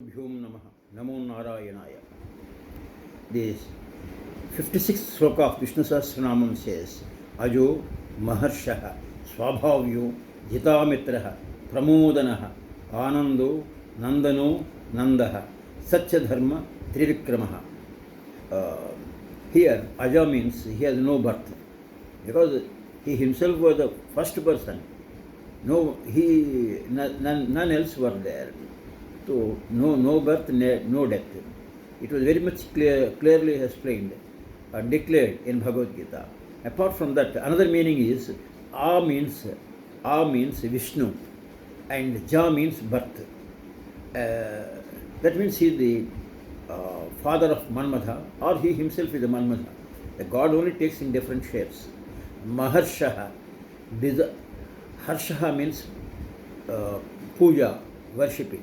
Bhyom Namah, Namo Narayanaya. This 56th sloka of Vishnu Sahasranamam says, Ajo Maharshaha, Swabhavyo, Jitamitraha, Pramodanaha, Anando, Nandano, Nandaha, Satyadharma Trivikramaha. Here, Aja means he has no birth, because he himself was the first person. None else were there. So, no birth, no death. It was very much clearly explained and declared in Bhagavad Gita. Apart from that, another meaning is A means Vishnu and Ja means birth. That means he is the father of Manmadha, or he himself is the Manmadha. The god only takes in different shapes. Maharshaha. Harshaha means puja, worshipping.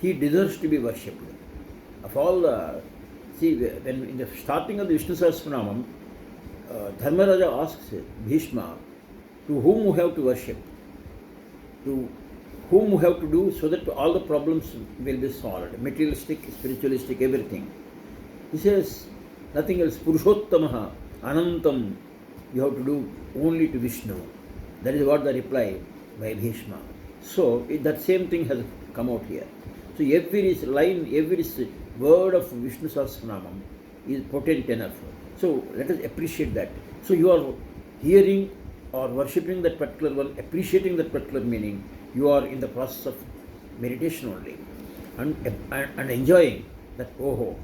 He deserves to be worshipped. Of all when in the starting of the Vishnu Sahasranamam, Dharmaraja asks Bhishma, to whom we have to worship, to whom we have to do so that all the problems will be solved, materialistic, spiritualistic, everything. He says, nothing else, Purushottamaha, Anantam, you have to do only to Vishnu. That is what the reply by Bhishma. So, that same thing has come out here. So, every line, every word of Vishnu Sahasranamam is potent enough. So, let us appreciate that. So, you are hearing or worshipping that particular one, appreciating that particular meaning, you are in the process of meditation only and enjoying that Oho.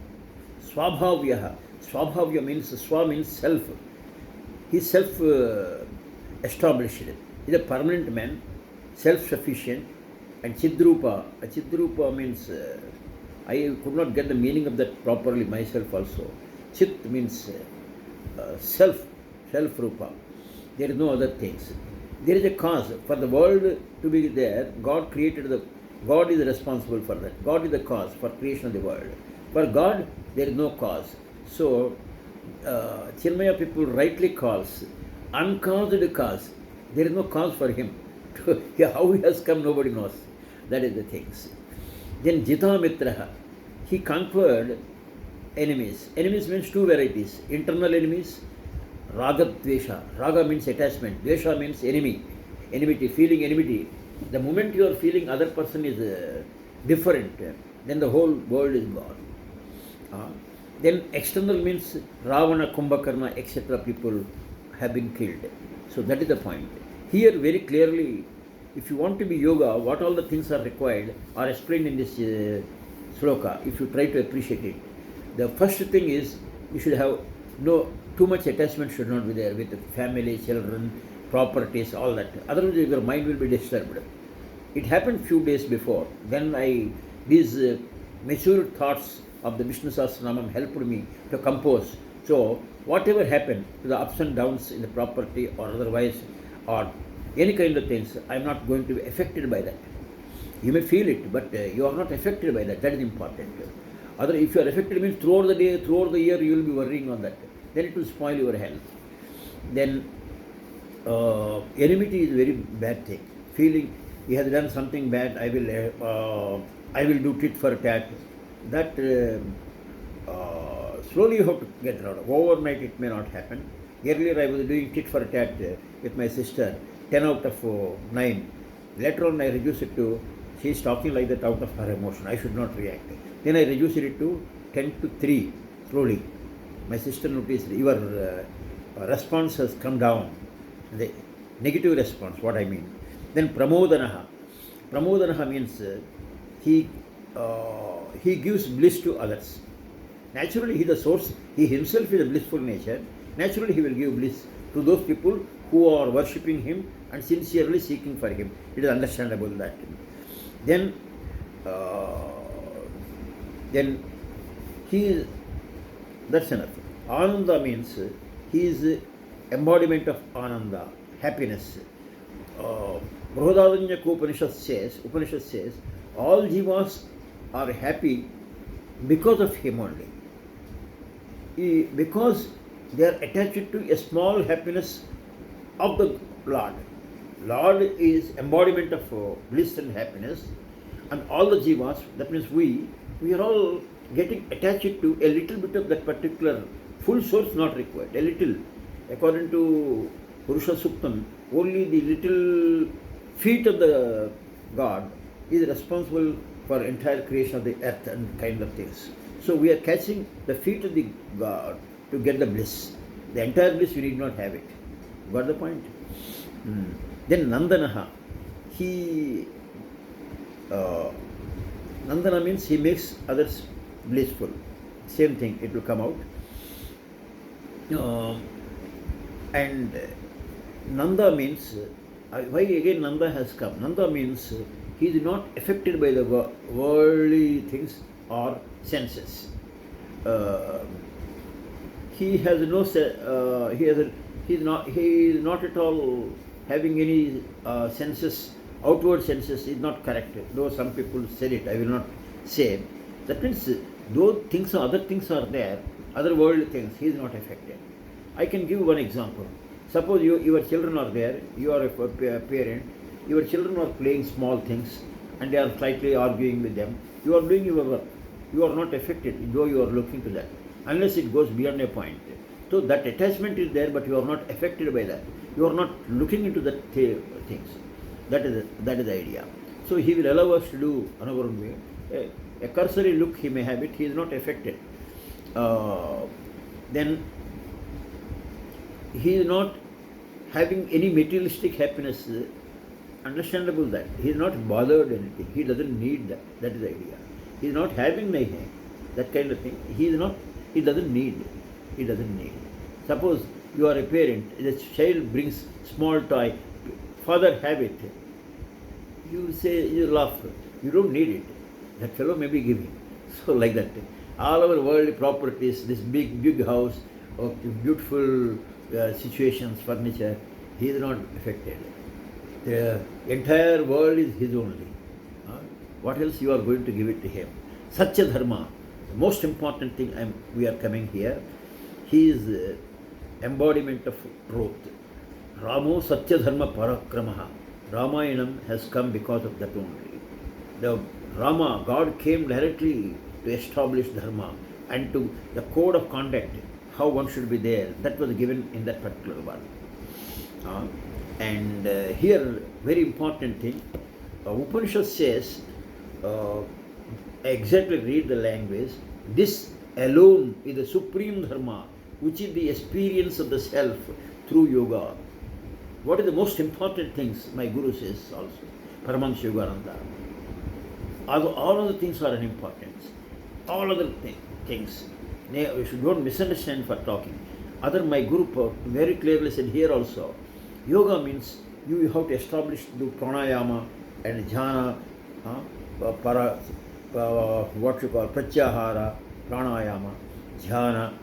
Swabhavyaha. Swabhavya means, Swa means self. He is self-established. He is a permanent man, self-sufficient, and Chidrupa. Chidrupa means, I could not get the meaning of that properly myself also. Chit means self-rupa. There is no other things. There is a cause. For the world to be there, God created God is responsible for that. God is the cause for creation of the world. For God, there is no cause. So, Chinmaya people rightly calls uncaused cause. There is no cause for him. How he has come, nobody knows. That is the things. Then Jitamitraha. He conquered enemies. Enemies means two varieties. Internal enemies, Raga Dvesha. Raga means attachment. Dvesha means enemy. Enmity, feeling enmity. The moment you are feeling other person is different, then the whole world is gone. Then external means Ravana, Kumbhakarna, etc. people have been killed. So that is the point. Here very clearly, if you want to be yoga, what all the things are required are explained in this sloka, if you try to appreciate it. The first thing is, you should have too much attachment should not be there with family, children, properties, all that. Otherwise your mind will be disturbed. It happened few days before. Then these mature thoughts of the Vishnu Sahasranamam helped me to compose. So whatever happened to the ups and downs in the property or otherwise, or any kind of things, I am not going to be affected by that. You may feel it, but you are not affected by that. That is important. If you are affected, means throughout the day, throughout the year, you will be worrying on that. Then it will spoil your health. Then enmity is a very bad thing. Feeling he has done something bad, I will do tit for tat. That slowly you have to get rid of. Overnight it may not happen. Earlier I was doing tit for tat with my sister, 10 out of 9. Later on I reduced it to, she is talking like that out of her emotion. I should not react. Then I reduced it to 10 to 3, slowly. My sister noticed, your response has come down. The negative response, what I mean. Then Pramodanaha. Pramodanaha means he gives bliss to others. Naturally, he is the source. He himself is a blissful nature. Naturally, he will give bliss to those people who are worshipping him and sincerely seeking for him. It is understandable that. Then he is, that's enough. Ananda means he is embodiment of Ananda, happiness. Brihadaranyaka Upanishad says, all jivas are happy because of him only. Because they are attached to a small happiness of the Lord. Lord is embodiment of bliss and happiness. and all the jivas, that means we are all getting attached to a little bit of that particular full source not required, a little. According to Purusha Suktam, only the little feet of the God is responsible for entire creation of the earth and kind of things. So we are catching the feet of the God to get the bliss. The entire bliss we need not have it. Got the point? Then Nandanaha, he Nandana means he makes others blissful. Same thing, it will come out. And Nanda means, why again Nanda has come? Nanda means he is not affected by the worldly things or senses. He has no, he is not at all having any senses, outward senses is not correct. Though some people said it, I will not say. That means though things, other things are there, other worldly things, he is not affected. I can give one example. Suppose your children are there, you are a parent, your children are playing small things and they are slightly arguing with them. You are doing your work. You are not affected, though you are looking to that, unless it goes beyond a point. So that attachment is there, but you are not affected by that. You are not looking into that things. That is the idea. So he will allow us to do another way. A cursory look he may have it, he is not affected. Then he is not having any materialistic happiness. Understandable that. He is not bothered anything. He doesn't need that. That is the idea. He is not having that kind of thing. He doesn't need. He doesn't need. Suppose you are a parent, the child brings small toy, father have it. You say, you laugh. You don't need it. That fellow may be giving. So like that. All our worldly properties, this big house, or beautiful situations, furniture, he is not affected. The entire world is his only. What else you are going to give it to him? Satya Dharma, the most important thing we are coming here. He is embodiment of truth. Ramo Satya Dharma Parakramah. Ramayanam has come because of that only. The Rama, God came directly to establish Dharma and to the code of conduct, how one should be there. That was given in that particular one. And here, very important thing, Upanishad says, exactly read the language, this alone is the supreme dharma, which is the experience of the self through yoga. What is the most important things, my Guru says also, Paramahansa Yogananda. All other things are unimportant. All other things. You should don't misunderstand for talking. My Guru very clearly said here also, yoga means you have to establish the pranayama and jhana, what you call pratyahara, pranayama, jhana,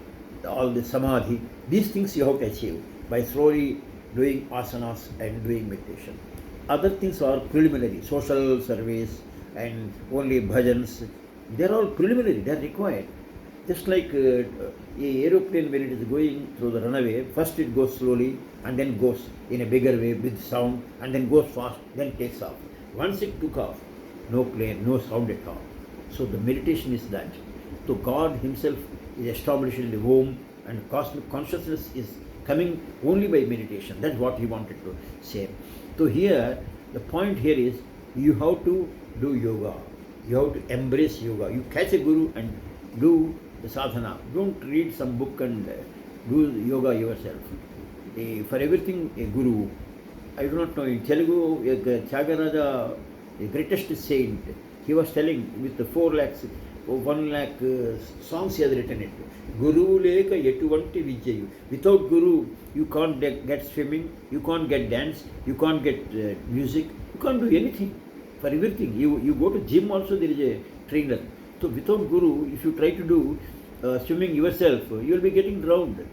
all the samadhi. These things you have to achieve by slowly doing asanas and doing meditation. Other things are preliminary, social service and only bhajans. They are all preliminary, they are required. Just like an aeroplane, when it is going through the runway, first it goes slowly and then goes in a bigger way with sound and then goes fast, then takes off. Once it took off, no plane, no sound at all. So the meditation is that. So God himself is established in the womb and cosmic consciousness is coming only by meditation. That's what he wanted to say. So here, the point here is you have to do yoga. You have to embrace yoga. You catch a guru and do the sadhana. Don't read some book and do yoga yourself. For everything, a guru. I do not know, in Telugu, Tyagaraja, the greatest saint, he was telling with the 1 lakh songs he has written it. Guru leka etuvanti vijjayu. Without guru, you can't get swimming, you can't get dance, you can't get music, you can't do anything. For everything. You go to gym also, there is a trainer. So without guru, if you try to do swimming yourself, you will be getting drowned.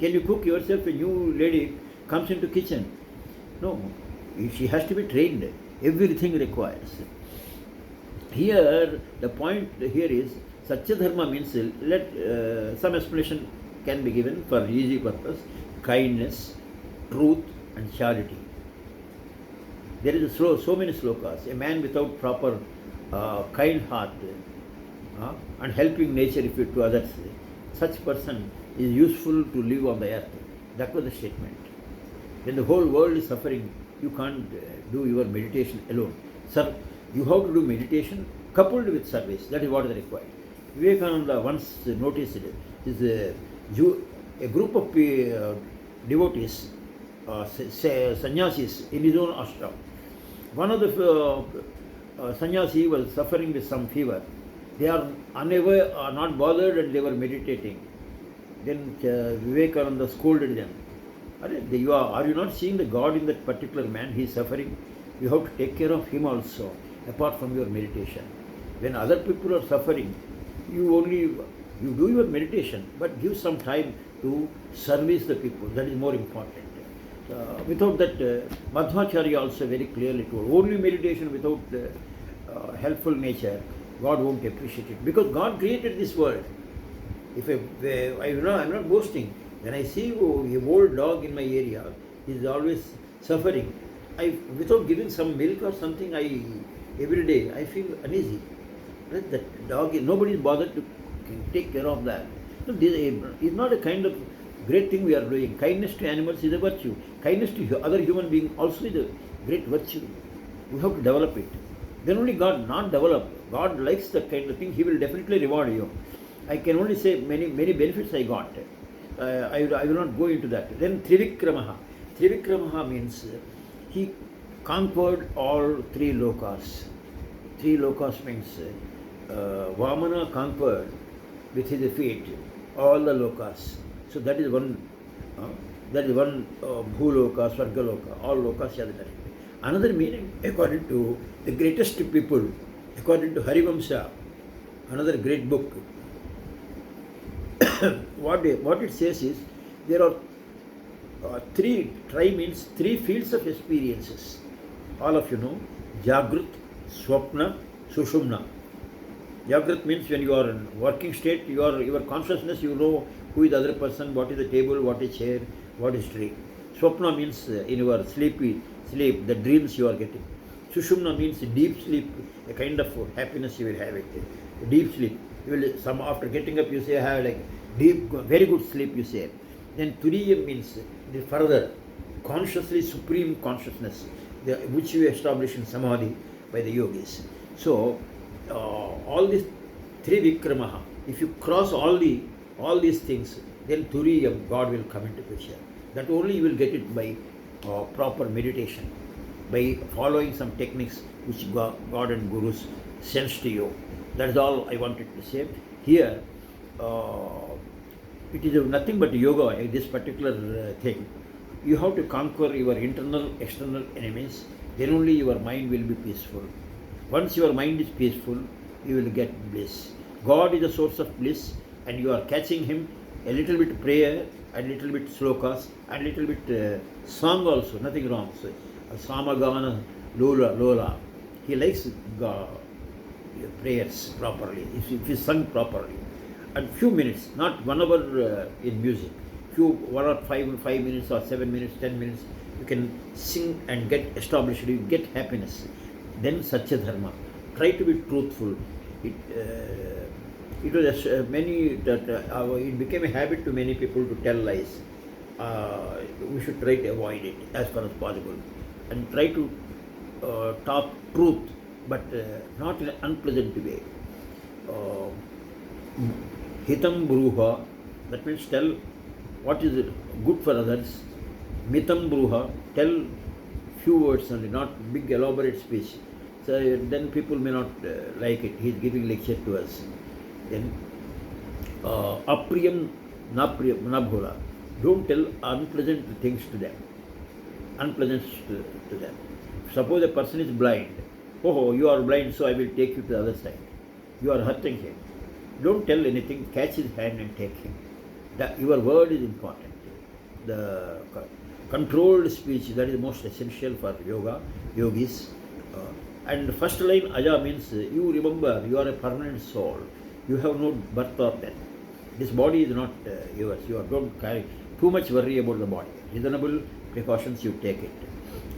Can you cook yourself? A new lady comes into kitchen. No, she has to be trained. Everything requires. Here, the point here is, Satya Dharma means, some explanation can be given for easy purpose, kindness, truth and charity. There is so many slokas. A man without proper kind heart, and helping nature if to others, such person is useful to live on the earth. That was the statement. When the whole world is suffering, you can't do your meditation alone. Sir, you have to do meditation coupled with service. That is what is required. Vivekananda once noticed is a group of devotees, sannyasis in his own ashram. One of the sannyasi was suffering with some fever. They are unaware, are not bothered, and they were meditating. Then Vivekananda scolded them. Are you not seeing the God in that particular man? He is suffering. You have to take care of him also, apart from your meditation. When other people are suffering, you do your meditation, but give some time to service the people. That is more important. Without that, Madhvacharya also very clearly told, only meditation without helpful nature, God won't appreciate it. Because God created this world. I'm not boasting. When I see a old dog in my area, he is always suffering. Without giving some milk or something, every day I feel uneasy. That dog, nobody is bothered to take care of that. So this is not a kind of great thing we are doing. Kindness to animals is a virtue. Kindness to other human beings also is a great virtue. We have to develop it. Then only God not develop. God likes that kind of thing. He will definitely reward you. I can only say many benefits I got. I will not go into that. Then Trivikramaha. Trivikramaha means he conquered all three lokas. Three lokas means Vamana conquered with his feet all the lokas. So that is one. Bhuloka, Swargaloka, all lokas are there. Another meaning, according to the greatest people, according to Harivamsa, another great book, what it says is there are tri means three fields of experiences. All of you know, Jagrat, Swapna, Sushumna. Jagrat means when you are in working state, your consciousness, you know who is the other person, what is the table, what is chair, what is tree. Swapna means in your sleep, the dreams you are getting. Sushumna means deep sleep, a kind of happiness you will have it. Deep sleep. After getting up, you say, I have like deep, very good sleep, you say. Then Turiyam means the further, consciously supreme consciousness, which you establish in Samadhi by the yogis. So, all these three Vikramaha, if you cross all these things, then Turiyam, God will come into picture. That only you will get it by proper meditation, by following some techniques which God and Gurus sends to you. That is all I wanted to say. Here, it is nothing but yoga, this particular thing. You have to conquer your internal, external enemies, then only your mind will be peaceful. Once your mind is peaceful, you will get bliss. God is the source of bliss, and you are catching Him a little bit prayer, a little bit slokas, and a little bit song also, nothing wrong. So, Samagana Lola. He likes prayers properly, if you sung properly. And few minutes, not 1 hour in music, 1 or 5 minutes or 7 minutes, 10 minutes, you can sing and get established, you get happiness. Then Satya Dharma. Try to be truthful. It was it became a habit to many people to tell lies. We should try to avoid it as far as possible and try to talk truth, but not in an unpleasant way. Hitam Bruha, that means tell what is good for others. Mitam Bruha, tell few words only, not big elaborate speech. So then people may not like it. He is giving lecture to us. Then Apriyam Nabhola. Don't tell unpleasant things to them. Unpleasant to them. Suppose a person is blind. Oh, you are blind, so I will take you to the other side. You are hurting him. Don't tell anything. Catch his hand and take him. Your word is important. The controlled speech, that is most essential for yogis. And first line Aja means you remember you are a permanent soul. You have no birth or death. This body is not yours. Don't carry too much worry about the body. Reasonable precautions you take it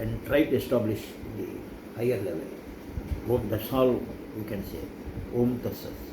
and try to establish the higher level. That's all you can say. Om Tassat.